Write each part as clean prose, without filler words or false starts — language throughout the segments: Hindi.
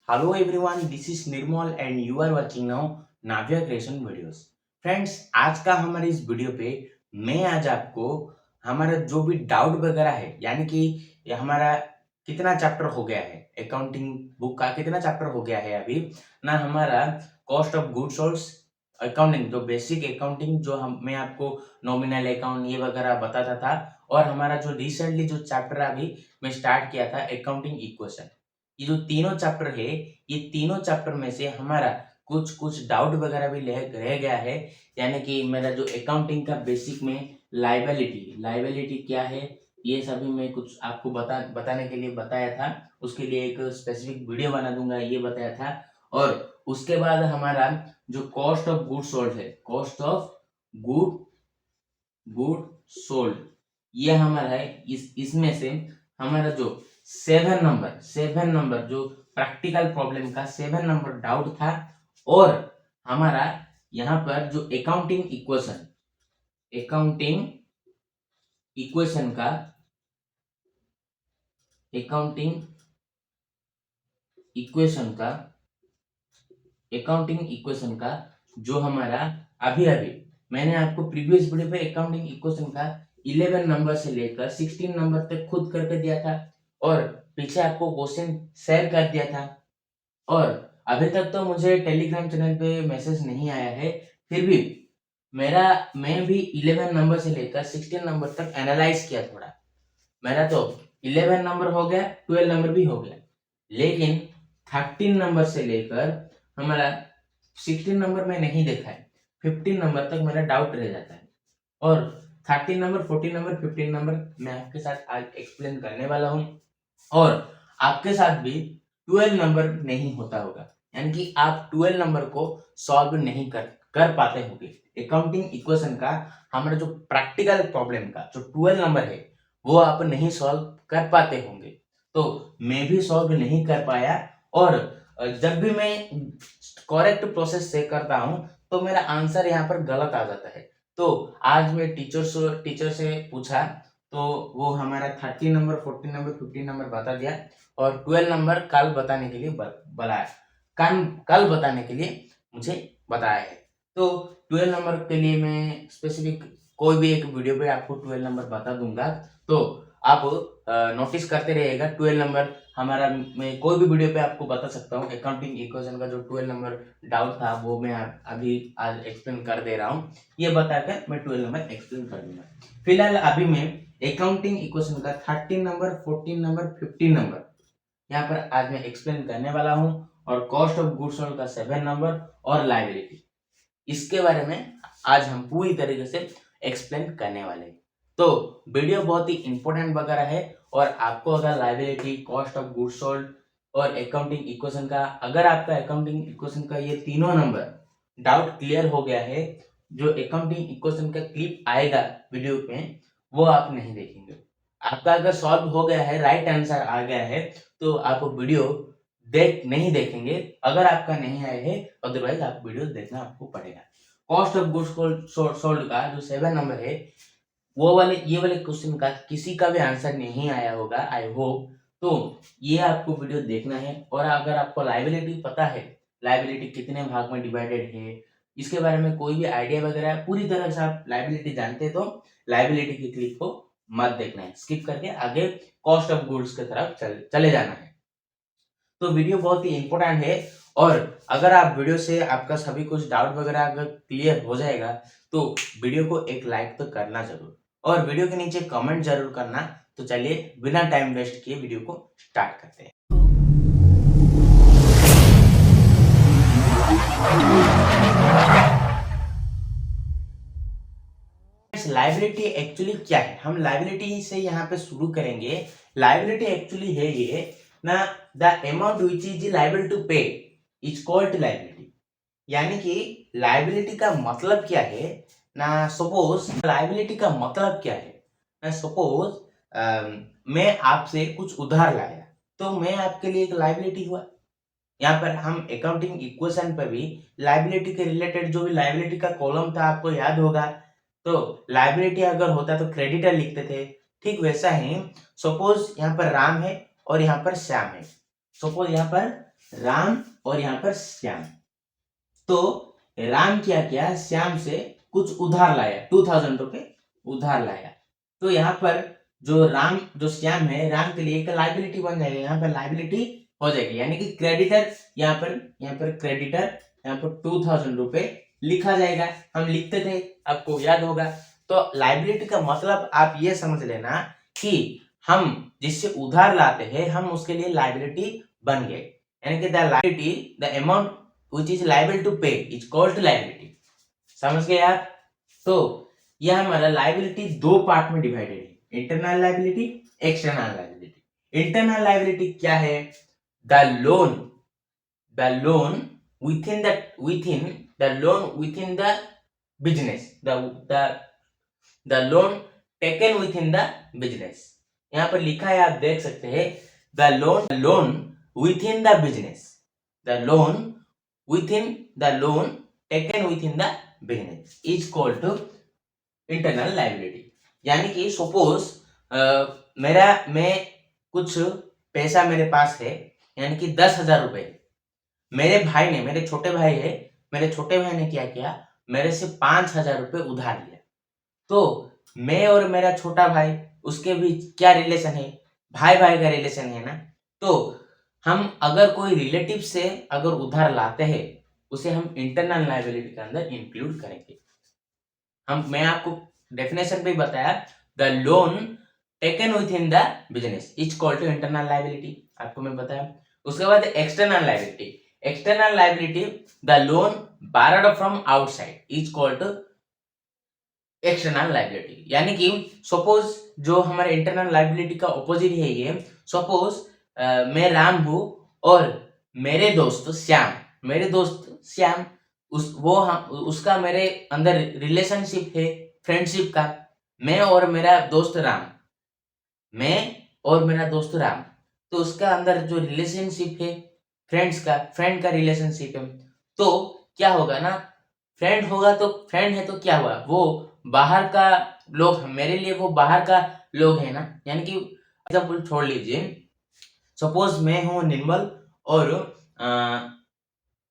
Hello everyone, this is Nirmal and you are watching now Navya creation videos. Friends, आज का हमारे इस वीडियो पे मैं आज आपको हमारा जो भी डाउट वगैरह है, यानी कि ये हमारा कितना चैप्टर हो गया है, अकाउंटिंग बुक का कितना चैप्टर हो गया है अभी ना, हमारा cost of goods sold accounting, जो बेसिक अकाउंटिंग जो हम मैं आपको नॉमिनल अकाउंट ये वगैरह बताता था, और हमारा जो रिसेंटली जो चैप्टर अभी मैं स्टार्ट किया था अकाउंटिंग इक्वेशन। ये जो तीनों चैप्टर है, ये तीनों चैप्टर में से हमारा कुछ कुछ डाउट वगैरह भी रह गया है। यानी कि मेरा जो अकाउंटिंग का बेसिक में लाइबिलिटी क्या है, ये सभी मैं कुछ आपको बताने के लिए बताया था। उसके लिए एक स्पेसिफिक वीडियो बना दूंगा, ये बताया था। और उसके बाद हमारा जो कॉस्ट ऑफ गुड सोल्ड है, cost of good good sold, ये हमारा है। इसमें से हमारा जो 7 नंबर जो प्रैक्टिकल प्रॉब्लम का 7 नंबर डाउट था, और हमारा यहाँ पर जो अकाउंटिंग इक्वेशन का जो हमारा अभी अभी मैंने आपको प्रीवियस वीडियो पे अकाउंटिंग इक्वेशन का 11 नंबर से लेकर 16 नंबर तक खुद करके दिया था, और पीछे आपको क्वेश्चन शेयर कर दिया था। और अभी तक तो मुझे टेलीग्राम चैनल पे मैसेज नहीं आया है, फिर भी मैं भी 11 नंबर से लेकर 16 नंबर तक एनालाइज किया थोड़ा। मेरा तो 11 नंबर हो गया, 12 नंबर भी हो गया, लेकिन 13 नंबर से लेकर हमारा 16 नंबर में नहीं देखा है, 15 नंबर तक मेरा डाउट रह जाता है। और 13 नंबर, 14 नंबर, 15 नंबर मैं आपके साथ आज एक्सप्लेन करने वाला हूँ। और आपके साथ भी 12 नंबर नहीं होता होगा, यानी कि आप 12 नंबर को सॉल्व नहीं कर पाते होंगे। अकाउंटिंग इक्वेशन का हमारा जो प्रैक्टिकल प्रॉब्लम का जो 12 नंबर है, वो आप नहीं सॉल्व कर पाते होंगे। तो मैं भी सॉल्व नहीं कर पाया, और जब भी मैं करेक्ट प्रोसेस से करता हूँ तो मेरा आंसर यहाँ पर गलत आ जाता है। तो आज मैं टीचर से पूछा, तो वो हमारा 30 नंबर, 14 नंबर, 15 नंबर बता दिया, और 12 नंबर कल बताने के लिए बुलाया। कल बताने के लिए मुझे बताया है। तो 12 नंबर के लिए मैं स्पेसिफिक कोई भी एक वीडियो पे आपको 12 नंबर बता दूंगा, तो आप नोटिस करते रहिएगा। 12 नंबर हमारा मैं कोई भी वीडियो पे आपको बता सकता हूँ। अकाउंटिंग इक्वेशन का जो 12 नंबर डाउट था, वो मैं अभी आज एक्सप्लेन कर दे रहा हूँ। ये बताकर मैं 12 नंबर एक्सप्लेन कर दूंगा। फिलहाल अभी मैं अकाउंटिंग इक्वेशन का 13 नंबर, 14 नंबर, 15 नंबर यहाँ पर आज मैं एक्सप्लेन करने वाला हूँ, और कॉस्ट ऑफ गुड्स सोल्ड का 7 नंबर और लायबिलिटी, इसके बारे में आज हम पूरी तरीके से एक्सप्लेन करने वाले हैं। तो वीडियो बहुत ही इंपॉर्टेंट वगैरह है, और आपको अगर liability, cost of goods sold और अकाउंटिंग इक्वेशन का, अगर आपका अकाउंटिंग इक्वेशन का ये तीनों नंबर डाउट क्लियर हो गया है, जो अकाउंटिंग इक्वेशन का क्लिप आएगा वीडियो में, वो आप नहीं देखेंगे। आपका अगर सॉल्व हो गया है, राइट आंसर आ गया है, तो आप वीडियो नहीं देखेंगे। अगर आपका नहीं आया है, अदरवाइज आप वीडियो देखना आपको पड़ेगा। कॉस्ट ऑफ गुड्स सोल्ड का जो 7 नंबर है, ये वाले क्वेश्चन का किसी का भी आंसर नहीं आया होगा, आई होप। तो ये आपको वीडियो देखना है, और अगर आपको लायबिलिटी पता है, लायबिलिटी कितने भाग में डिवाइडेड है, इसके बारे में कोई भी आइडिया वगैरह है, पूरी तरह से आप लायबिलिटी जानते हैं, तो लायबिलिटी की क्लिप को मत देखना है, स्किप करके आगे कॉस्ट ऑफ गुड्स की तरफ चले जाना है। तो वीडियो बहुत ही इंपॉर्टेंट है, और अगर आप वीडियो से आपका सभी कुछ डाउट वगैरह अगर क्लियर हो जाएगा, तो वीडियो को एक लाइक तो करना जरूर, और वीडियो के नीचे कमेंट जरूर करना। तो चलिए बिना टाइम वेस्ट किए वीडियो को स्टार्ट करते हैं। लायबिलिटी एक्चुअली क्या है, हम लायबिलिटी से यहाँ पे शुरू करेंगे। लायबिलिटी एक्चुअली है ये ना, the amount which is liable to pay is called liability. यानी कि लायबिलिटी का मतलब क्या है ना, सपोज लायबिलिटी का मतलब क्या है ना, सपोज मैं आपसे कुछ उधार लाया, तो मैं आपके लिए एक लायबिलिटी हुआ। यहाँ पर हम अकाउंटिंग इक्वेशन पर भी लायबिलिटी के रिलेटेड जो भी लायबिलिटी का कॉलम था, आपको याद होगा। तो लायबिलिटी अगर होता तो क्रेडिटर लिखते थे, ठीक वैसा ही सपोज यहाँ पर राम है और यहाँ पर श्याम है। सपोज यहाँ पर राम और यहाँ पर श्याम। तो राम क्या किया, श्याम से कुछ उधार लाया, 2000 रुपए उधार लाया। तो यहाँ पर जो श्याम है, राम के लिए एक लाइबिलिटी बन जाएगा, यहाँ पर लाइबिलिटी हो जाएगी, यानी कि क्रेडिटर यहाँ पर क्रेडिटर यहाँ पर 2000 रुपए लिखा जाएगा। हम लिखते थे, आपको याद होगा। तो लाइबिलिटी का मतलब आप ये समझ लेना कि हम जिससे उधार लाते हैं, हम उसके लिए लाइबिलिटी बन गए, यानी कि the liability, the amount which is liable to pay is called liability। समझ गए आप? तो यह हमारा लाइबिलिटी दो पार्ट में डिवाइडेड है, internal liability, external liability. Internal liability क्या है? The loan within the business, the loan taken within the business। यहाँ पर लिखा है, आप देख सकते हैं, the loan within the business, the loan taken within the business is called to internal liability। यानी कि सपोज मैं कुछ पैसा मेरे पास है, यानी कि 10,000 रुपए, मेरे छोटे भाई ने क्या किया, मेरे से 5,000 रुपए उधार लिया। तो मैं और मेरा छोटा भाई, उसके बीच क्या रिलेशन है? भाई भाई का रिलेशन है ना। तो हम अगर कोई रिलेटिव से अगर उधार लाते हैं, उसे हम इंटरनल लायबिलिटी के अंदर इंक्लूड करेंगे। मैं आपको डेफिनेशन पे बताया, the loan taken within the business is called to internal liability, आपको मैं बताया। उसके बाद external liability, the loan borrowed from outside is called to external liability. यानी कि सपोज जो हमारे इंटरनल लायबिलिटी का ऑपोजिट है, ये सपोज मैं राम हूं और मेरे दोस्त श्याम उसका मेरे अंदर रिलेशनशिप है, फ्रेंडशिप का। मैं और मेरा दोस्त राम, तो उसका अंदर जो रिलेशनशिप है, फ्रेंड का रिलेशनशिप है। तो क्या होगा ना, फ्रेंड है तो क्या हुआ, वो बाहर का लोग, मेरे लिए वो बाहर का लोग है ना। यानी कि एग्जाम्पल छोड़ लीजिए, सपोज मैं हूँ निर्मल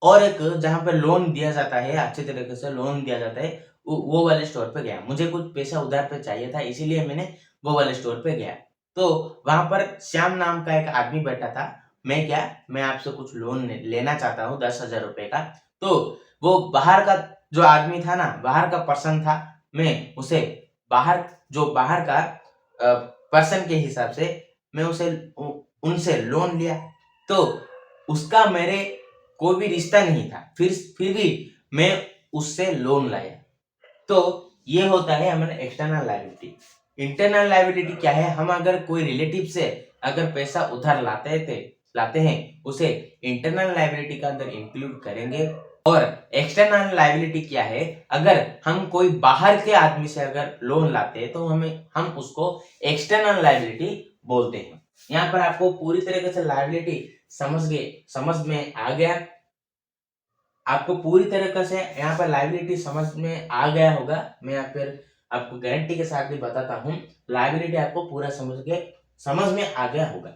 और एक जहाँ पर लोन दिया जाता है, अच्छे तरीके से लोन दिया जाता है, वो वाले स्टोर पे गया। मुझे कुछ पैसा उधार पे चाहिए था, इसीलिए मैंने वो वाले स्टोर पे गया। तो वहां पर श्याम नाम का एक आदमी बैठा था। मैं आपसे कुछ लोन लेना चाहता हूँ 10,000 रुपए का। तो वो बाहर का जो आदमी था ना, बाहर का पर्सन था, मैं उसे बाहर का पर्सन के हिसाब से मैं उनसे लोन लिया। तो उसका मेरे कोई भी रिश्ता नहीं था, फिर भी मैं उससे लोन लाया। तो ये होता है हमारा एक्सटर्नल लायबिलिटी। इंटरनल लायबिलिटी क्या है? हम अगर कोई रिलेटिव से अगर पैसा उधार लाते हैं, उसे इंटरनल लायबिलिटी के अंदर इंक्लूड करेंगे। और एक्सटर्नल लायबिलिटी क्या है? अगर हम कोई बाहर के आदमी से अगर लोन लाते हैं, तो हम उसको एक्सटर्नल लायबिलिटी बोलते हैं। यहाँ पर आपको पूरी तरीके से लायबिलिटी समझ में आ गया। आपको पूरी तरीके से यहाँ पर लायबिलिटी समझ में आ गया होगा। मैं यहाँ पर आपको गारंटी के साथ भी बताता हूँ, लायबिलिटी आपको पूरा समझ में आ गया होगा।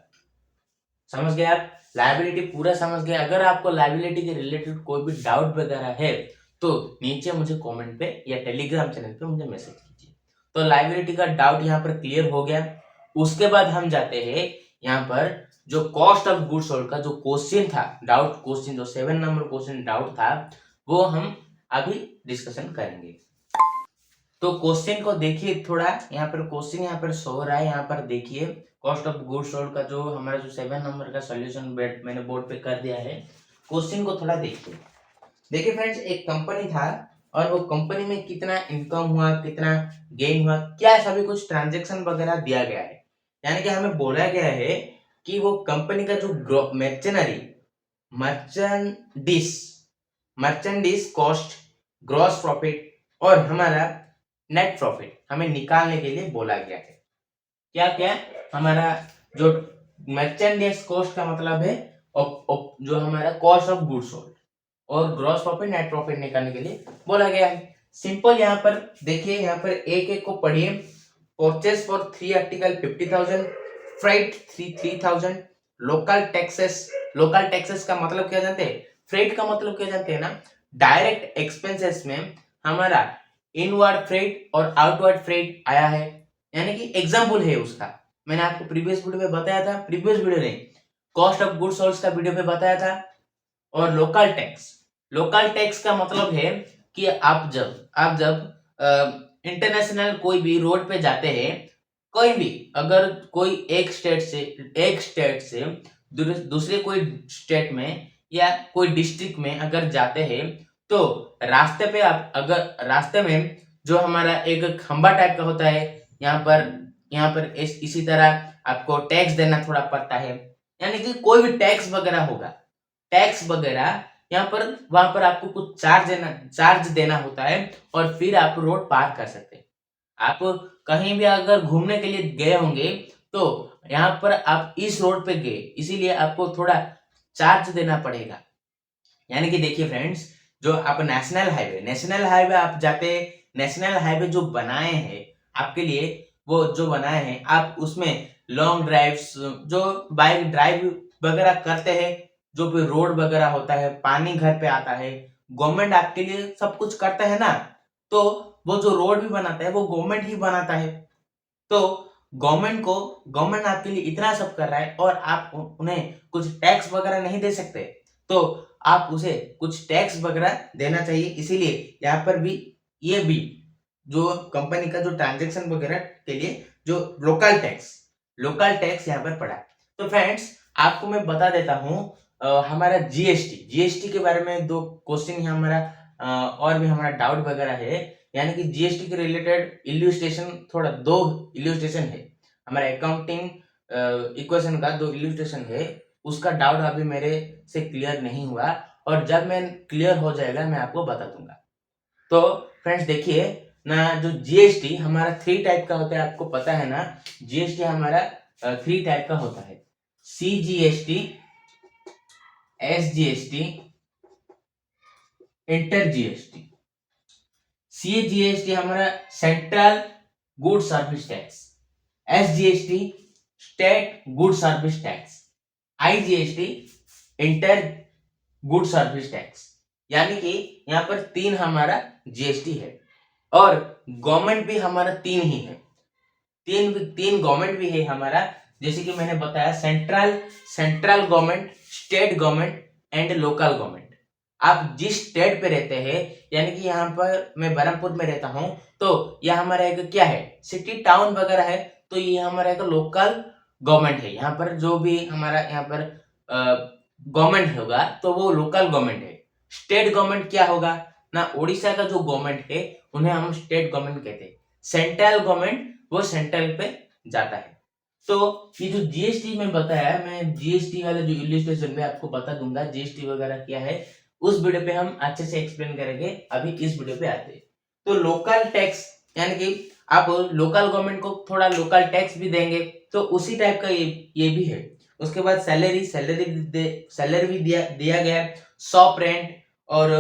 समझ गए आप? लायबिलिटी पूरा समझ गए। अगर आपको लायबिलिटी के रिलेटेड कोई भी डाउट वगैरह है, तो नीचे मुझे कमेंट पे या टेलीग्राम चैनल पे मुझे मैसेज कीजिए। तो लायबिलिटी का डाउट यहाँ पर क्लियर हो गया। उसके बाद हम जाते हैं यहाँ पर जो कॉस्ट ऑफ गुड्स सोल्ड का जो क्वेश्चन था, डाउट क्वेश्चन, जो 7 नंबर क्वेश्चन डाउट था, वो हम अभी डिस्कशन करेंगे। तो क्वेश्चन को देखिए थोड़ा, यहाँ पर क्वेश्चन यहाँ पर शो हो रहा है, यहाँ पर देखिए कॉस्ट ऑफ गुड्स सोल्ड का जो हमारा जो 7 नंबर का सॉल्यूशन मैंने बोर्ड पे कर दिया है। क्वेश्चन को थोड़ा देखिए फ्रेंड्स, एक कंपनी था और वो कंपनी में कितना इनकम हुआ, कितना गेन हुआ, क्या सभी कुछ ट्रांजेक्शन वगैरह दिया गया है। यानी कि हमें बोला गया है कि वो कंपनी का जो मर्चेंडिस कॉस्ट, ग्रॉस प्रॉफिट और हमारा नेट प्रॉफिट हमें निकालने के लिए बोला गया है। क्या हमारा जो मर्चेंडाइज कॉस्ट का मतलब है जो हमारा कॉस्ट ऑफ गुड्स सोल्ड, और ग्रॉस प्रॉफिट, नेट प्रॉफिट निकालने के लिए बोला गया है। सिंपल यहाँ पर देखिए, यहाँ पर एक को पढ़िए। Purchase for 3 article 50,000, freight 3,000, local taxes local taxes का मतलब क्या जानते हैं? फ्रेट का मतलब क्या जानते हैं ना? डायरेक्ट एक्सपेंसेस में हमारा इनवर्ड फ्रेट और आउटवर्ड फ्रेट आया है, यानी कि एग्जाम्पल है उसका। मैंने आपको प्रीवियस वीडियो में बताया था, प्रीवियस वीडियो नहीं, कॉस्ट ऑफ गुड्स सोल्ड का वीडियो पे बताया था। और लोकल टैक्स का मतलब है कि आप जब इंटरनेशनल कोई भी रोड पे जाते हैं, कोई भी, अगर कोई एक स्टेट से दूसरे कोई स्टेट में या कोई डिस्ट्रिक्ट में अगर जाते हैं, तो रास्ते में जो हमारा एक खंबा टाइप का होता है, यहाँ पर इसी तरह आपको टैक्स देना थोड़ा पड़ता है, यानी कि कोई भी टैक्स वगैरह होगा, टैक्स वगैरह वहां पर आपको कुछ चार्ज देना होता है, और फिर आप रोड पार कर सकते हैं। आप कहीं भी अगर घूमने के लिए गए होंगे, तो यहाँ पर आप इस रोड पे गए, इसीलिए आपको थोड़ा चार्ज देना पड़ेगा। यानी कि देखिए फ्रेंड्स, जो आप नेशनल हाईवे आप जाते, नेशनल हाईवे जो बनाए हैं आपके लिए, वो जो बनाए हैं, आप उसमें लॉन्ग ड्राइव्स, जो बाइक ड्राइव वगैरह करते हैं, जो भी रोड वगैरह होता है, पानी घर पे आता है, गवर्नमेंट आपके लिए सब कुछ करता है ना, तो वो जो रोड भी बनाता है वो गवर्नमेंट ही बनाता है। तो गवर्नमेंट आपके लिए इतना सब कर रहा है, और आप उन्हें कुछ टैक्स वगैरह नहीं दे सकते, तो आप उसे कुछ टैक्स वगैरह देना चाहिए। इसीलिए यहाँ पर भी ये भी जो कंपनी का जो ट्रांजैक्शन वगैरह के लिए जो लोकल टैक्स यहाँ पर पड़ा है। तो फ्रेंड्स, आपको मैं बता देता हूँ हमारा जीएसटी के बारे में दो क्वेश्चन यहाँ हमारा और भी हमारा डाउट वगैरह है, यानी कि जीएसटी के रिलेटेड इल्यूस्ट्रेशन, थोड़ा दो इल्यूस्ट्रेशन है हमारा अकाउंटिंग इक्वेशन का, दो इल्यूस्ट्रेशन है, उसका डाउट अभी मेरे से क्लियर नहीं हुआ, और जब मैं क्लियर हो जाएगा मैं आपको बता दूंगा। तो फ्रेंड्स देखिए ना, जो जीएसटी हमारा 3 टाइप का होता है, आपको पता है ना, जीएसटी हमारा 3 टाइप का होता है, CGST, SGST, inter GST. CGST हमारा central good service tax, SGST state good service tax, IGST inter good service tax. यानी कि यहाँ पर 3 हमारा जीएसटी है, और गवर्नमेंट भी हमारा 3 ही है, तीन गवर्नमेंट भी है हमारा, जैसे कि मैंने बताया, central government, state government and local government. आप जिस स्टेट पे रहते हैं, यानी कि यहाँ पर मैं बरहमपुर में रहता हूँ, तो यह हमारा एक क्या है, सिटी टाउन वगैरह है, तो ये हमारा एक लोकल गवर्नमेंट है। यहाँ पर जो भी हमारा यहाँ पर गवर्नमेंट होगा, तो वो लोकल गवर्नमेंट है। स्टेट गवर्नमेंट क्या होगा ना, उड़ीसा का जो गवर्नमेंट है उन्हें हम स्टेट गवर्नमेंट कहते हैं, सेंट्रल गवर्नमेंट वो सेंट्रल पे जाता है। तो ये जो जीएसटी में बताया, मैं जीएसटी वाला जो इलस्ट्रेशन में आपको बता दूंगा जीएसटी वगैरह क्या है, उस वीडियो पे हम अच्छे से एक्सप्लेन करेंगे। अभी इस वीडियो पे आते हैं। तो लोकल टैक्स, यानी कि आप लोकल गवर्नमेंट को थोड़ा लोकल टैक्स भी देंगे, तो उसी टाइप का ये भी है। उसके बाद सैलरी भी दिया गया है, शॉप रेंट और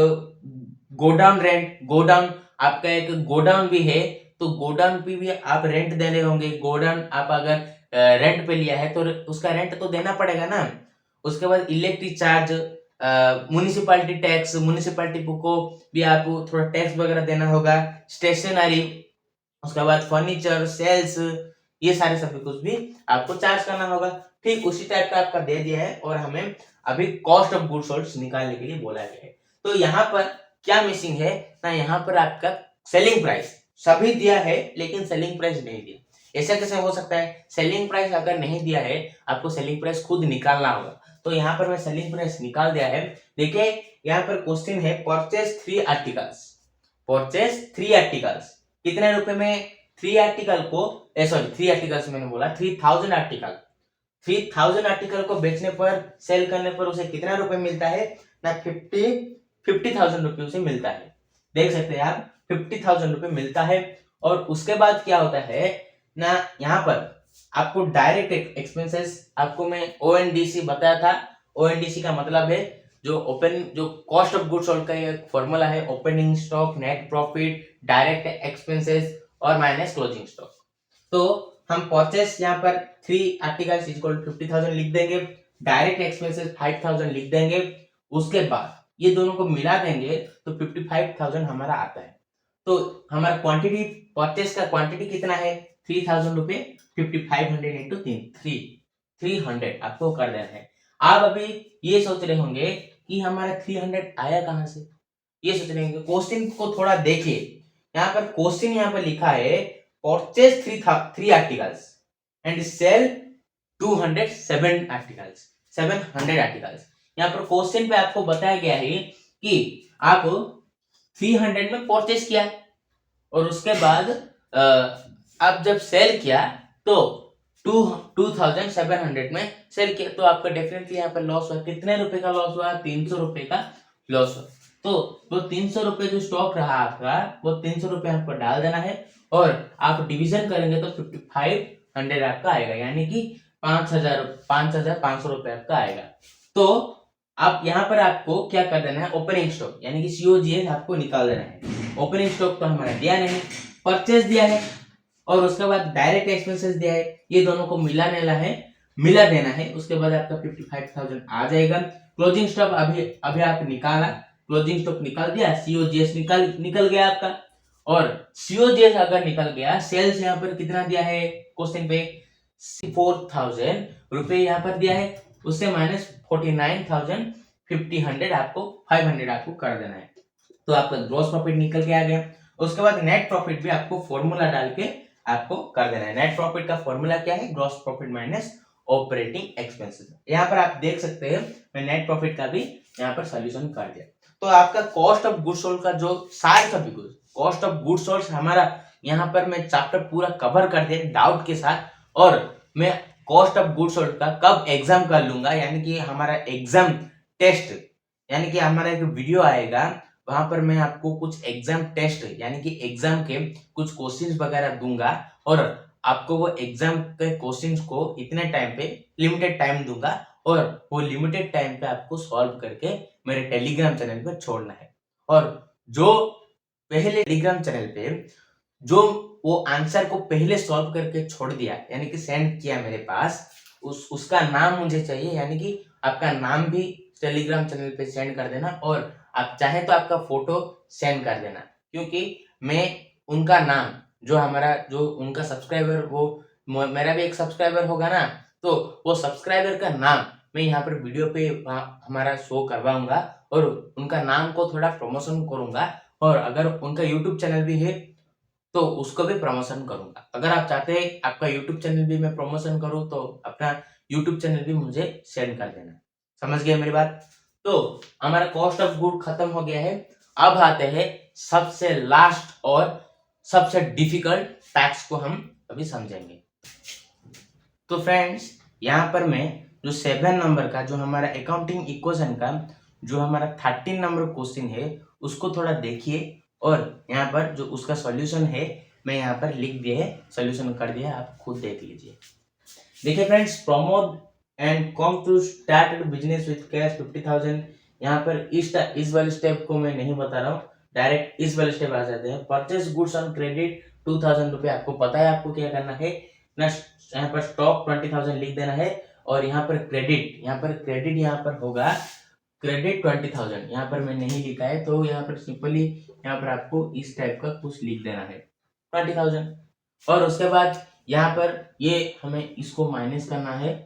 गोडाउन आपका एक गोडाउन भी है, तो गोडाउन पे भी आप रेंट दे रहे होंगे। गोडाउन आप अगर रेंट पे लिया है, तो उसका रेंट तो देना पड़ेगा ना। उसके बाद electric charge, municipality tax, municipality को भी आपको थोड़ा टैक्स वगैरह देना होगा, स्टेशनरी, उसके बाद फर्नीचर, सेल्स, ये सारे सब कुछ भी आपको चार्ज करना होगा। ठीक उसी टाइप का आपका दे दिया है, और हमें अभी कॉस्ट ऑफ गुड्स सोल्ड निकालने के लिए बोला गया है। तो यहाँ पर क्या मिसिंग है ना, यहाँ पर आपका सेलिंग प्राइस सभी दिया है, लेकिन सेलिंग प्राइस नहीं दिया। ऐसा कैसे हो सकता है? सेलिंग प्राइस अगर नहीं दिया है, आपको सेलिंग प्राइस खुद निकालना होगा। तो यहाँ पर मैं सेलिंग प्राइस निकाल दिया है। देखिए यहाँ पर क्वेश्चन है, परचेज 3 आर्टिकल्स, कितने रुपए में 3 आर्टिकल को, 3 आर्टिकल्स मैंने बोला, 3000 आर्टिकल को बेचने पर, सेल करने पर उसे कितना रुपए मिलता है ना, 50,000 रुपये उसे मिलता है। देख सकते हैं आप, 50,000 रुपये मिलता है। और उसके बाद क्या होता है ना, यहाँ पर आपको डायरेक्ट एक्सपेंसेस, आपको मैं ओएनडीसी बताया था। ओएनडीसी का मतलब है जो कॉस्ट ऑफ गुड्स सोल्ड का एक फॉर्मूला है, opening stock, net profit, direct expenses और माइनस क्लोजिंग स्टॉक। तो हम परचेस यहाँ पर 3 आर्टिकल्स इक्वल 50,000 लिख देंगे। डायरेक्ट एक्सपेंसेस 5000 लिख देंगे, उसके बाद ये दोनों को मिला देंगे तो 55,000 हमारा आता है। तो हमारा क्वांटिटी परचेस का क्वांटिटी कितना है 3000 रुपए, 5500 इंटू 300 आपको कर देना है। आप अभी ये सोच रहे होंगे कि हमारा 300 आया कहां से, ये सोच रहे होंगे। क्वेश्चन को थोड़ा देखिए, यहाँ पर क्वेश्चन यहाँ पर लिखा है purchase 3 articles and sale 207 articles, 700 articles. यहाँ पर क्वेश्चन पे आपको बताया गया है कि आप 300 में परचेस किया और उसके बाद आप जब सेल किया तो 2700 में सेल किया, तो आपका डेफिनेटली यहाँ पर लॉस हुआ। कितने रुपए का लॉस हुआ 300 रुपए का लॉस हुआ। तो वो 300 रुपए जो स्टॉक रहा आपका, वो 300 रुपए आपको डाल देना है और आप डिवीजन करेंगे तो 5500 आपका आएगा, यानी कि 5500 रुपए आपका आएगा। तो आप यहाँ पर आपको क्या कर देना है, ओपनिंग स्टॉक यानी कि सीओजीएस आपको निकाल देना है। ओपनिंग स्टॉक तो हमारा दिया नहीं, परचेस दिया है और उसके बाद डायरेक्ट एक्सपेंसेस दिया है, ये दोनों को मिला देना है। उसके बाद आपका 55,000 आ जाएगा। क्लोजिंग स्टॉक अभी आप निकाला, क्लोजिंग स्टॉक निकाल दिया, सीओजीएस निकल गया आपका। और सीओजीएस अगर निकल गया, सेल्स यहाँ पर कितना दिया है क्वेश्चन पे 4,000 रुपए यहाँ पर दिया है, उससे माइनस 49,500 आपको 500 आपको कर देना है। तो आपका ग्रॉस प्रॉफिट निकल के आ गया। उसके बाद नेट प्रॉफिट भी आपको फॉर्मूला डाल के आपको कर देना है। नेट प्रॉफिट का फॉर्मूला क्या है, gross profit minus operating expenses. यहाँ पर आप देख सकते हैं मैं नेट प्रॉफिट का भी यहाँ पर सॉल्यूशन कर दिया। तो आपका कॉस्ट ऑफ गुड्स सोल्ड का जो सारे topic, cost of goods sold हमारा यहाँ पर मैं चैप्टर पूरा कवर कर दिया डाउट के साथ। और मैं कॉस्ट ऑफ गुड्स सोल्ड का कब एग्जाम कर लूंगा, यानी कि हमारा एग्जाम टेस्ट, यानी कि हमारा एक वीडियो आएगा, वहां पर मैं आपको कुछ एग्जाम टेस्ट यानी कि एग्जाम के कुछ क्वेश्चंस वगैरह दूंगा और आपको वो एग्जाम के क्वेश्चंस को इतने टाइम पे लिमिटेड टाइम दूंगा और वो लिमिटेड टाइम पे आपको सॉल्व करके मेरे टेलीग्राम चैनल पर छोड़ना है। और जो पहले टेलीग्राम चैनल पे जो वो आंसर को पहले सॉल्व करके छोड़ दिया, यानी कि सेंड किया मेरे पास, उसका नाम मुझे चाहिए, यानी कि आपका नाम भी टेलीग्राम चैनल पे सेंड कर देना और आप चाहे तो आपका फोटो सेंड कर देना, क्योंकि मैं उनका नाम जो उनका सब्सक्राइबर, वो मेरा भी एक सब्सक्राइबर होगा ना, तो वो सब्सक्राइबर का नाम मैं यहाँ पर वीडियो पे हमारा शो करवाऊंगा और उनका नाम को थोड़ा प्रमोशन करूंगा। और अगर उनका यूट्यूब चैनल भी है तो उसको भी प्रमोशन करूंगा। अगर आप चाहते हैं आपका यूट्यूब चैनल भी मैं प्रमोशन करूं तो अपना यूट्यूब चैनल भी मुझे सेंड कर देना। समझ गए मेरी बात? तो हमारा कॉस्ट ऑफ गुड खत्म हो गया है। अब आते हैं सबसे लास्ट और सबसे डिफिकल्ट टैक्स को हम अभी समझेंगे। तो फ्रेंड्स, यहाँ पर मैं जो 7 नंबर का जो हमारा अकाउंटिंग इक्वेशन का जो हमारा 13 नंबर क्वेश्चन है उसको थोड़ा देखिए और यहाँ पर जो उसका सॉल्यूशन है मैं यहाँ पर लिख दिया है, सॉल्यूशन कर दिया, आप खुद देख लीजिए। देखिए friends, Pramod and come to start business with cash 50,000। यहाँ पर इस वाले स्टेप को मैं नहीं बता रहा हूँ, डायरेक्ट इस वाले स्टेप आ जाते हैं। परचेस गुड्स ऑन क्रेडिट 2,000 रुपए, आपको पता है आपको क्या करना है ना। यहाँ पर स्टॉक 20,000 लिख देना है और यहाँ पर क्रेडिट यहाँ पर होगा क्रेडिट 20,000। यहाँ पर मैं नहीं लिखा है तो यहाँ पर सिंपली यहाँ पर आपको इस टाइप का कुछ लिख देना है 20,000। और उसके बाद यहाँ पर ये हमें इसको माइनस करना है,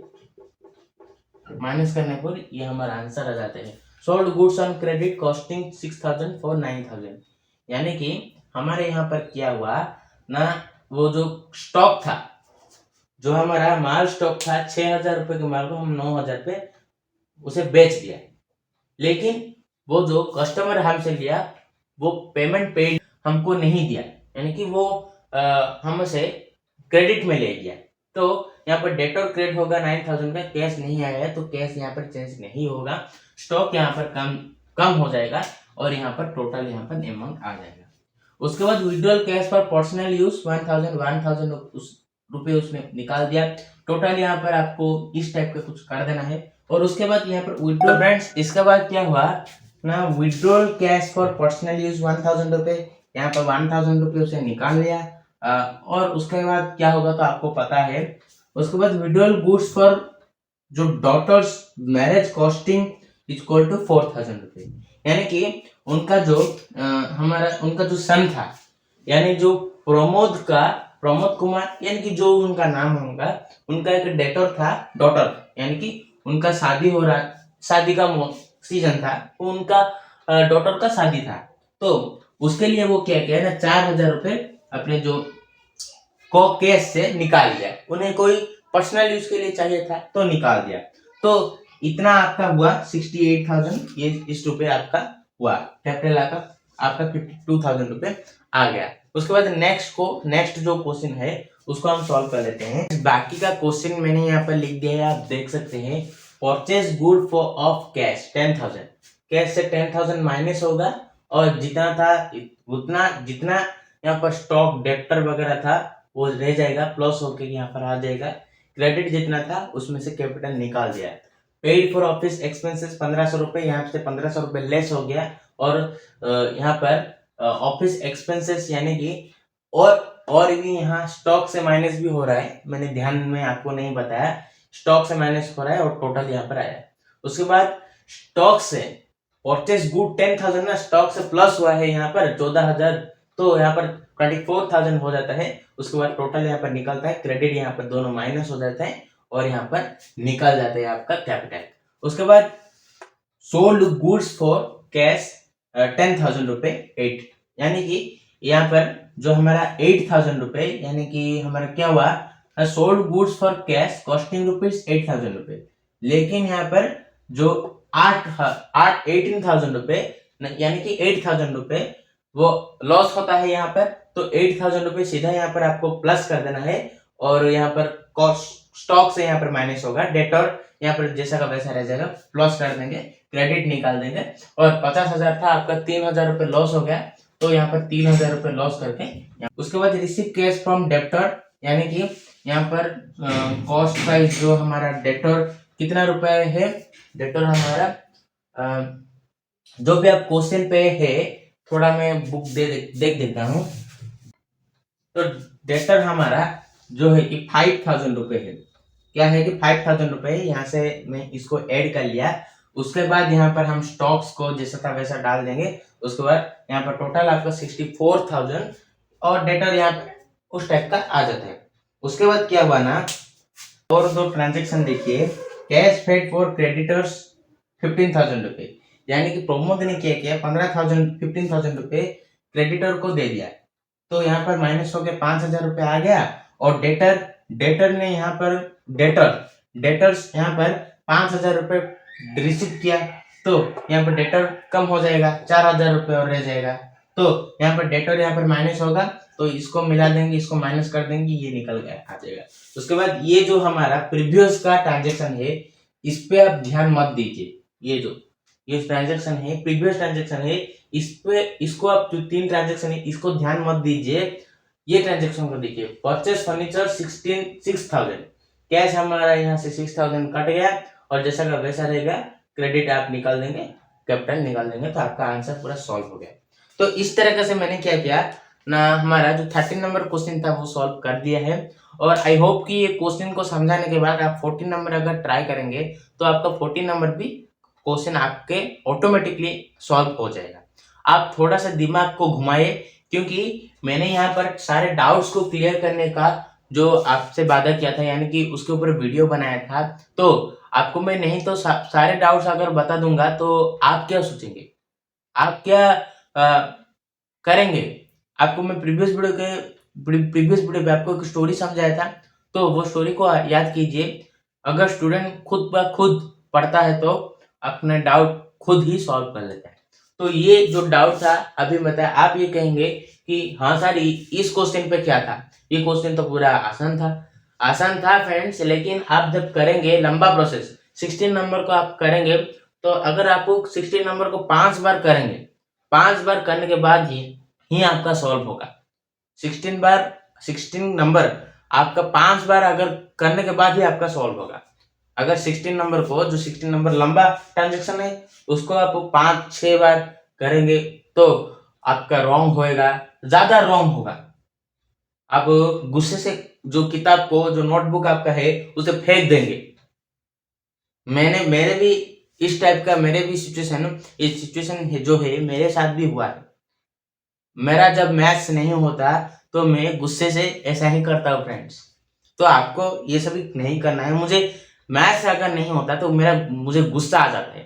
माइनस करने पर ये हमारा आंसर आ जाता है। Sold goods on credit costing 6,000 for 9,000, यानी कि हमारे यहाँ पर क्या हुआ ना, वो जो स्टॉक था, जो हमारा माल स्टॉक था 6,000 रुपए के माल को हम 9,000 पे उसे बेच दिया, लेकिन वो जो कस्टमर हमसे लिया वो पेमेंट पेड हमको नहीं दिया, यानी कि वो हमसे क्रेडिट में ले गया। तो यहाँ पर डेट और क्रेडिट होगा 9,000 का, कैश नहीं आया है तो कैश यहाँ पर चेंज नहीं होगा, स्टॉक यहाँ पर कम हो जाएगा और यहाँ पर टोटल यहाँ पर अमाउंट आ जाएगा। उसके बाद withdrawal cash for personal use 1,000 रुपए उसमें निकाल दिया। टोटल यहाँ पर आपको इस टाइप का कुछ कर देना है। और उसके बाद यहाँ पर विड्रॉल, फ्रेंड्स इसके बाद क्या हुआ ना, withdrawal cash for personal use 1,000 रुपए, यहाँ पर 1,000 रुपए उसे निकाल लिया। और उसके बाद क्या होगा तो आपको पता है। उसके बाद विड्रॉल गुड्स फॉर जो daughter's marriage costing equal to 4,000 रुपये, यानी कि उनका जो उनका जो सन था, यानी जो प्रमोद कुमार, यानी कि जो उनका नाम होगा, उनका एक डॉटर, यानी कि उनका शादी का सीजन था, उनका डॉटर का शादी था, तो उसके लिए वो क्या किया ना, 4,000 रुपये अपने जो को केस से निकाल दिया। उन्हें कोई पर्सनल यूज के लिए चाहिए था तो निकाल दिया। तो इतना आपका हुआ 68,000, ये इस रुपये आपका हुआ कैपिटल आपका 52,000 रुपये आ गया। उसके बाद नेक्स्ट जो क्वेश्चन है उसको हम सॉल्व कर लेते हैं। बाकी का क्वेश्चन मैंने यहाँ पर लिख दिया है, आप देख सकते हैं। Purchase good for of cash 10,000, cash से 10,000 माइनस होगा और जितना था उतना, जितना यहाँ पर स्टॉक डेप्टर वगैरह था वो रह जाएगा, प्लस होके यहाँ पर आ जाएगा। क्रेडिट जितना था उसमें से कैपिटल निकाल दिया। पेड फॉर ऑफिस एक्सपेंसेस 1,500 रुपए, यहाँ से 1,500 रुपए लेस हो गया। और यहाँ पर ऑफिस एक्सपेंसेस यानी कि और भी यहाँ स्टॉक से माइनस भी हो रहा है, मैंने ध्यान में आपको नहीं बताया, स्टॉक से माइनस हो रहा है और टोटल यहाँ पर आया। उसके बाद स्टॉक से परचेज गुड 10,000 ना, स्टॉक से प्लस हुआ है यहाँ पर 14,000, तो यहाँ पर 24,000 हो जाता है। उसके बाद टोटल यहाँ पर निकलता है, क्रेडिट यहाँ पर दोनों माइनस हो जाता है और यहाँ पर निकल जाता है आपका कैपिटल। उसके बाद सोल्ड गुड्स फॉर कैश 10,000 रुपए 8, यानी कि यहाँ पर जो हमारा 8,000 रुपए, यानी कि हमारा क्या हुआ, sold goods for cash costing rupees 8,000 रुपए, लेकिन यहाँ पर जो 18,000 रुपए, यानी कि 8,000 रुपए वो लॉस होता है यहाँ पर, तो 8,000 रुपए सीधा यहाँ पर आपको प्लस कर देना है और यहाँ पर कॉस्ट स्टॉक से यहाँ पर माइनस होगा, डेटर यहाँ पर जैसा का वैसा रह जाएगा, प्लस कर देंगे, क्रेडिट निकाल देंगे। और 50,000 था आपका, 3,000 रुपए लॉस हो गया, तो यहाँ पर 3,000 रुपए लॉस करके। उसके बाद रिसीव कैश फ्रॉम डेप्टर, यानी कि यहाँ पर कॉस्ट प्राइस जो हमारा डेटर कितना रुपए है, डेटर हमारा जो भी आप क्वेश्चन पे है, थोड़ा मैं बुक देख देता हूँ। तो डेटर हमारा जो है कि 5,000 रुपए है, क्या है कि 5,000 रुपए, यहाँ से मैं इसको ऐड कर लिया। उसके बाद यहाँ पर हम स्टॉक्स को जैसा था वैसा डाल देंगे। उसके बाद यहाँ पर टोटल आपका 64,000 और डेटर यहाँ पर उस टाइप का आ जाता है। उसके बाद क्या हुआ ना, और दो ट्रांजेक्शन देखिए, कैश पेड फॉर क्रेडिटर्स 15,000 रुपए, यानी कि प्रमोद ने क्या किया, 15,000 रुपए क्रेडिटर को दे दिया, तो यहाँ पर माइनस हो गया, 5,000 रुपए आ गया। और डेटर ने यहाँ पर डेटर्स यहाँ पर 5,000 रुपए रिसीव किया, तो यहाँ पर डेटर कम हो जाएगा, 4,000 रुपए और रह जाएगा, तो यहाँ पर डेटर यहाँ पर माइनस होगा, तो इसको मिला देंगे, इसको माइनस कर देंगे, ये निकल गया आ जाएगा। उसके बाद ये जो हमारा प्रीवियस का ट्रांजेक्शन है, इस पे आप ध्यान मत दीजिए, ये ट्रांजेक्शन है, प्रीवियस ट्रांजेक्शन है, इसको आप जो 3 ट्रांजेक्शन है इसको ध्यान मत दीजिए, ये ट्रांजेक्शन को देखिए। परचेस फर्नीचर 6,000, कैश हमारा यहाँ से 6,000 कट गया और जैसा का वैसा रहेगा, क्रेडिट आप निकाल देंगे, कैपिटल निकाल देंगे, तो आपका आंसर पूरा सॉल्व हो गया। तो इस तरीके से मैंने क्या किया ना, हमारा जो 13 नंबर क्वेश्चन था वो सॉल्व कर दिया है। और आई होप कि ये क्वेश्चन को समझाने के बाद आप 14 नंबर अगर ट्राई करेंगे तो आपका 14 नंबर भी क्वेश्चन आपके ऑटोमेटिकली सॉल्व हो जाएगा। आप थोड़ा सा दिमाग को घुमाए, क्योंकि मैंने यहाँ पर सारे डाउट्स को क्लियर करने का जो आपसे वादा किया था, यानी कि उसके ऊपर वीडियो बनाया था, तो आपको मैं नहीं तो सारे डाउट्स अगर बता दूंगा तो आप क्या सोचेंगे, आप क्या करेंगे। आपको मैं प्रीवियस वीडियो पे आपको एक स्टोरी समझाया था, तो वो स्टोरी को याद कीजिए। अगर स्टूडेंट खुद ब खुद पढ़ता है तो अपने डाउट खुद ही सॉल्व कर लेता है। तो ये जो डाउट था अभी बताया, आप ये कहेंगे कि हाँ सर इस क्वेश्चन पे क्या था, ये क्वेश्चन तो पूरा आसान था फ्रेंड्स, लेकिन आप जब करेंगे लंबा प्रोसेस 16 नंबर को आप करेंगे, तो अगर आप 16 नंबर को 5 बार करेंगे, 5 बार करने के बाद ही आपका सॉल्व होगा। 16 नंबर आपका 5 बार अगर करने के बाद ही आपका सॉल्व होगा। अगर 16 नंबर को, जो 16 नंबर लंबा ट्रांजेक्शन है, उसको आप 5-6 बार करेंगे तो आपका रॉन्ग होएगा, ज्यादा रॉन्ग होगा। आप गुस्से से जो किताब को, जो नोटबुक आपका है, उसे फेंक देंगे, मैंने मेरे भी इस टाइप का मेरे भी सिचुएशन जो है मेरे साथ भी हुआ है। मेरा जब मैथ्स नहीं होता तो मैं गुस्से से ऐसा ही करता हूँ फ्रेंड्स। तो आपको ये सभी नहीं करना है। मुझे मैथ्स अगर नहीं होता तो मुझे गुस्सा आ जाता है।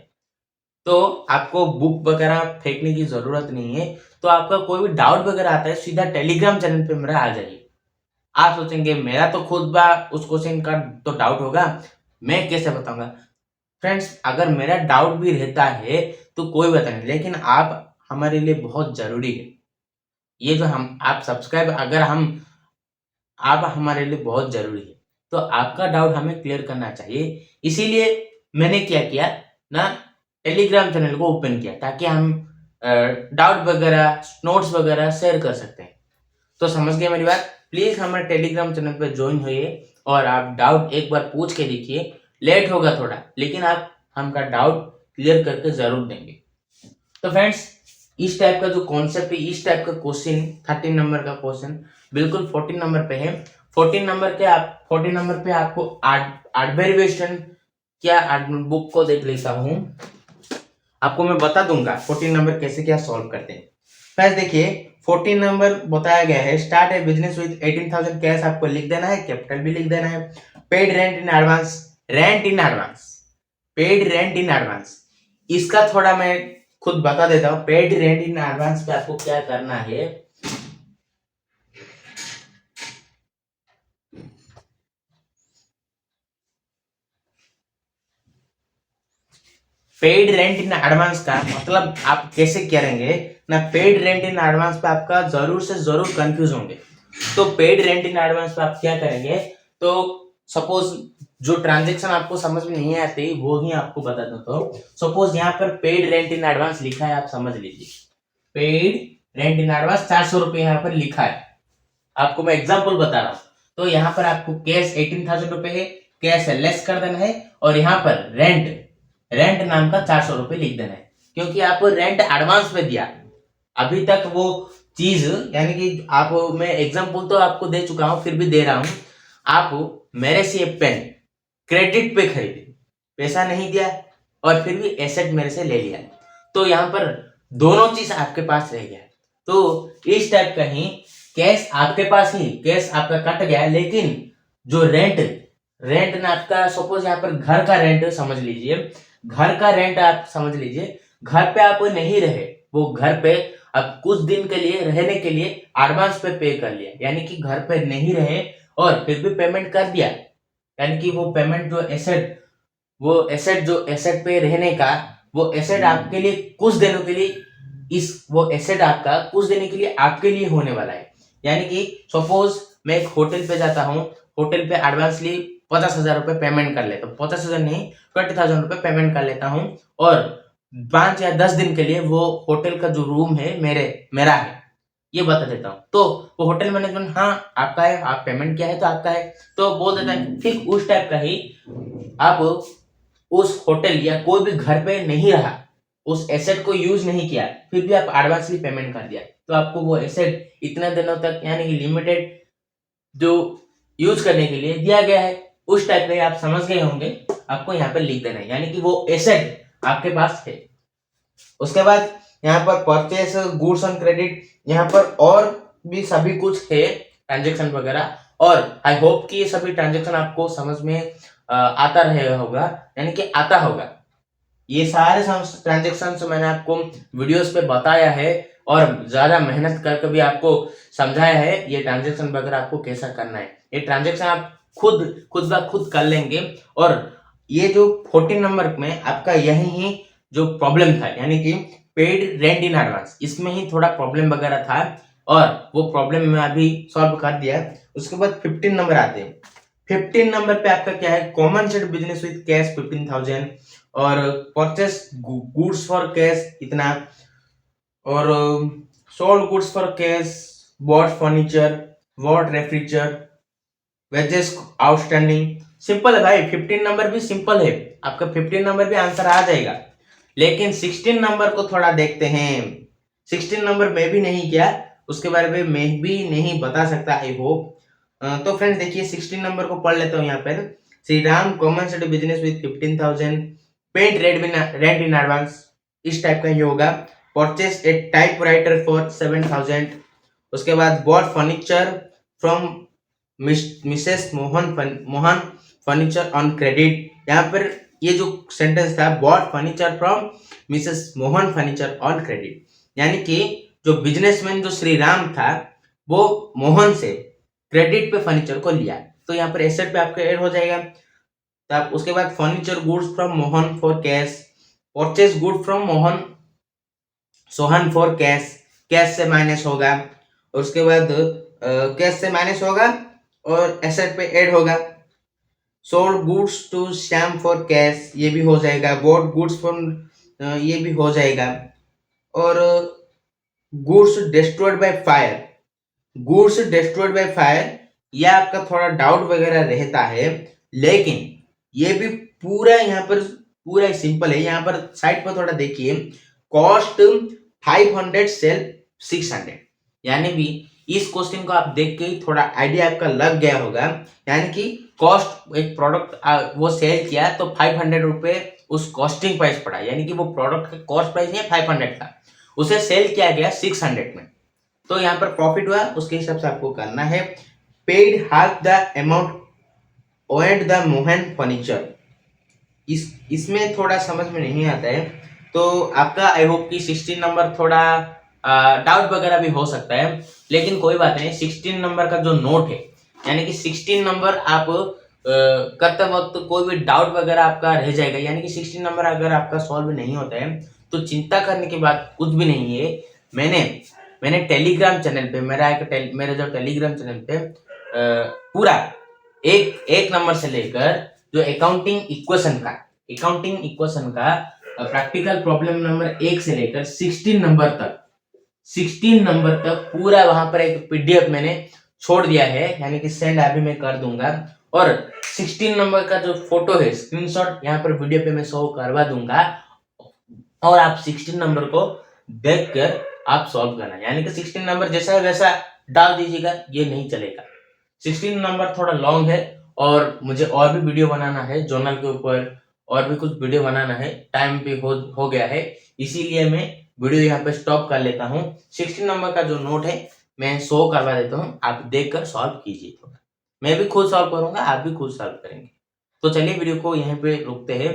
तो आपको बुक वगैरह फेंकने की जरूरत नहीं है। तो आपका कोई भी डाउट वगैरह आता है सीधा टेलीग्राम चैनल पे मेरा आ जाइए। आप सोचेंगे मेरा तो खुद बा उस क्वेश्चन का तो डाउट होगा, मैं कैसे बताऊंगा। फ्रेंड्स अगर मेरा डाउट भी रहता है तो कोई बात नहीं, लेकिन आप हमारे लिए बहुत जरूरी है। ये जो हम आप सब्सक्राइब अगर हम आप हमारे लिए बहुत जरूरी है। तो आपका डाउट हमें क्लियर करना चाहिए। इसीलिए मैंने क्या किया ना, टेलीग्राम चैनल को ओपन किया ताकि हम डाउट वगैरह नोट्स वगैरह शेयर कर सकते हैं। तो समझ गए मेरी बात। प्लीज हमारे टेलीग्राम चैनल पर ज्वाइन होइए और आप डाउट एक बार पूछ के देखिए। लेट होगा थोड़ा, लेकिन आप हमका डाउट क्लियर करके जरूर देंगे। तो फ्रेंड्स इस टाइप का जो कॉन्सेप्ट है, इस टाइप का क्वेश्चन 13 नंबर का क्वेश्चन बिल्कुल 14 नंबर पे है। 14 नंबर पे आपको आठ वेरिएशन क्या बुक को देख लेता हूँ, आपको मैं बता दूंगा 14 नंबर कैसे क्या सॉल्व करते हैं। फ्रेंड्स देखिए 14 नंबर बताया गया है, start A business with 18,000 cash. आपको लिख देना है, कैपिटल भी लिख देना है। Paid rent in advance, paid rent in advance. इसका थोड़ा मैं खुद बता देता हूँ। पेड रेंट इन एडवांस पे आपको क्या करना है। पेड रेंट इन एडवांस का मतलब आप कैसे करेंगे ना, पेड रेंट इन एडवांस पे आपका जरूर से जरूर कंफ्यूज होंगे। तो पेड रेंट इन एडवांस पे आप क्या करेंगे, तो सपोज जो ट्रांजेक्शन आपको समझ में नहीं आती वो ही आपको बता दो। तो सपोज यहाँ पर पेड रेंट इन एडवांस लिखा है, आप समझ लीजिए पेड रेंट इन एडवांस 400 रुपए यहाँ पर लिखा है। आपको मैं एग्जांपल बता रहा हूँ। तो यहाँ पर आपको कैश 18,000 रुपए है, कैश लेस कर देना है और यहाँ पर रेंट नाम का 400 रुपए लिख देना है, क्योंकि आप रेंट एडवांस में दिया। अभी तक वो चीज यानी कि आप, मैं एग्जांपल तो आपको दे चुका हूं फिर भी दे रहा हूं। आप मेरे से पेन क्रेडिट पे खरीदे, पैसा नहीं दिया और फिर भी एसेट मेरे से ले लिया, तो यहाँ पर दोनों चीज आपके पास रह गया। तो इस टाइप का ही कैश आपके पास ही, कैश आपका कट गया, लेकिन जो रेंट ना आपका, सपोज यहाँ पर घर का रेंट समझ लीजिए, घर का रेंट आप समझ लीजिए, घर पे आप नहीं रहे, वो घर पे अब कुछ दिन के लिए रहने के लिए एडवांस पे कर लिया, यानी कि घर पे नहीं रहे और फिर भी पेमेंट कर दिया। यानी कि वो पेमेंट जो एसेट पे रहने का, वो एसेट आपके लिए कुछ दिनों के लिए, वो एसेट आपका कुछ देने के लिए आपके लिए होने वाला है। यानी कि सपोज मैं एक होटल पे जाता हूँ, होटल पे एडवांसली 50,000 रुपए पेमेंट कर लेता हूँ, 50,000 नहीं 20,000 रुपए पेमेंट कर लेता हूँ और 5 या 10 दिन के लिए वो होटल का जो रूम है मेरा है, ये बता देता हूँ। तो वो होटल मैनेजमेंट हाँ आपका है, आप पेमेंट किया है तो आपका है, तो बोल देता है। ठीक उस टाइप का ही आप उस होटल या कोई भी घर पे नहीं रहा, उस एसेट को यूज नहीं किया, फिर भी आप एडवांसली पेमेंट कर दिया, तो आपको वो एसेट इतने दिनों तक यानी कि लिमिटेड जो यूज करने के लिए दिया गया है, उस टाइप में आप समझ गए होंगे। आपको यहाँ पे लिख देना है, यानी कि वो एसेट आपके पास है। उसके बाद यहाँ पर परचेस गुड्स ऑन क्रेडिट, यहाँ पर और भी सभी कुछ है ट्रांजेक्शन वगैरह, और आई होप कि ये सभी ट्रांजेक्शन आपको समझ में आता रहेगा होगा, यानी कि आता होगा। ये सारे ट्रांजेक्शन मैंने आपको वीडियोस पे बताया है और ज्यादा मेहनत करके भी आपको समझाया है ये ट्रांजेक्शन वगैरह आपको कैसा करना है। ये ट्रांजेक्शन आप खुद कर लेंगे। और ये जो 14 नंबर में आपका यही जो प्रॉब्लम था, यानी कि पेड रेंट इन एडवांस, इसमें ही थोड़ा प्रॉब्लम वगैरह था और वो प्रॉब्लम मैं अभी सॉल्व कर दिया। उसके बाद 15 नंबर आते हैं। 15 नंबर पे आपका क्या है, commenced business with cash 15,000 और परचेस गुड्स फॉर कैश इतना, और sold goods for cash, bought furniture, bought refrigerator, wages outstanding. Simple है भाई, 15 नंबर भी सिंपल है, आपका 15 नंबर भी आंसर आ जाएगा। लेकिन 16 नंबर को थोड़ा देखते हैं। 16 नंबर मैं भी नहीं किया, उसके बारे में मैं भी नहीं बता सकता आई होप। तो फ्रेंड्स देखिए 16 नंबर को पढ़ लेता हूँ यहाँ पर। Shri Ram commerce to business with 15,000, paid rent in advance, इस टाइप का ये होगा। परचेस ए टाइपराइटर फॉर 7,000, उसके बाद bought furniture from Mrs Mohan furniture on credit. यहाँ पर ये जो सेंटेंस था, bought furniture from Mrs Mohan furniture on credit, यानी कि जो बिजनेसमैन जो श्री राम था वो मोहन से क्रेडिट पे फर्नीचर को लिया, तो यहाँ पर एसेट पे आपका ऐड हो जाएगा। तब उसके बाद furniture goods from Mohan for cash, purchase good from Mohan Sohan for cash, cash से माइनस होगा, और उसके बाद कैश से माइनस होगा और एसेट पे ऐड होगा। Sold goods to Shyam for cash, ये भी हो जाएगा। बॉट गुड्स फ्रॉम, ये भी हो जाएगा। और goods destroyed by fire, goods destroyed by fire, ये आपका थोड़ा डाउट वगैरह रहता है, लेकिन ये भी पूरा यहाँ पर पूरा सिंपल है। यहाँ पर साइड पर थोड़ा देखिए, कॉस्ट 500 सेल 600, यानी भी इस क्वेश्चन को आप देख के थोड़ा आइडिया आपका लग गया होगा, यानी कि कॉस्ट, एक प्रोडक्ट वो सेल किया तो 500 रुपए उस कॉस्टिंग प्राइस पड़ा, यानी कि वो प्रोडक्ट का कॉस्ट प्राइस नहीं 500 था, उसे सेल किया गया 600 में, तो यहाँ पर प्रॉफिट हुआ, उसके हिसाब से आपको करना है। Paid half the amount owed the Mohan furniture, इसमें थोड़ा समझ में नहीं आता है, तो आपका आई होप कि 16 नंबर थोड़ा डाउट वगैरह भी हो सकता है, लेकिन कोई बात नहीं। 16 नंबर का जो नोट है, यानी कि 16 नंबर आप करते वक्त कोई भी डाउट वगैरह आपका रह जाएगा, यानी कि 16 नंबर अगर आपका सॉल्व नहीं होता है तो चिंता करने की बात कुछ भी नहीं है। मैंने टेलीग्राम चैनल पे मेरा जो टेलीग्राम चैनल पे पूरा एक नंबर से लेकर जो अकाउंटिंग इक्वेशन का प्रैक्टिकल प्रॉब्लम नंबर 1 से लेकर 16 नंबर तक पूरा वहां पर एक पीडीएफ मैंने छोड़ दिया है, यानी कि सेंड अभी मैं कर दूंगा। और 16 नंबर का जो फोटो है, स्क्रीनशॉट यहाँ पर वीडियो पे मैं शो करवा दूंगा, और आप 16 नंबर को देखकर आप सॉल्व करना, यानी कि 16 नंबर जैसा है वैसा डाल दीजिएगा, ये नहीं चलेगा। 16 नंबर थोड़ा लॉन्ग है और मुझे और भी वीडियो बनाना है जर्नल के ऊपर, और भी कुछ वीडियो बनाना है, टाइम भी हो गया है, इसीलिए मैं वीडियो यहाँ पे स्टॉप कर लेता हूँ। 16 नंबर का जो नोट है मैं शो करवा देता हूँ, आप देखकर सॉल्व कीजिए थोड़ा, मैं भी खुद सॉल्व करूंगा, आप भी खुद सॉल्व करेंगे। तो चलिए वीडियो को यहीं पे रुकते हैं।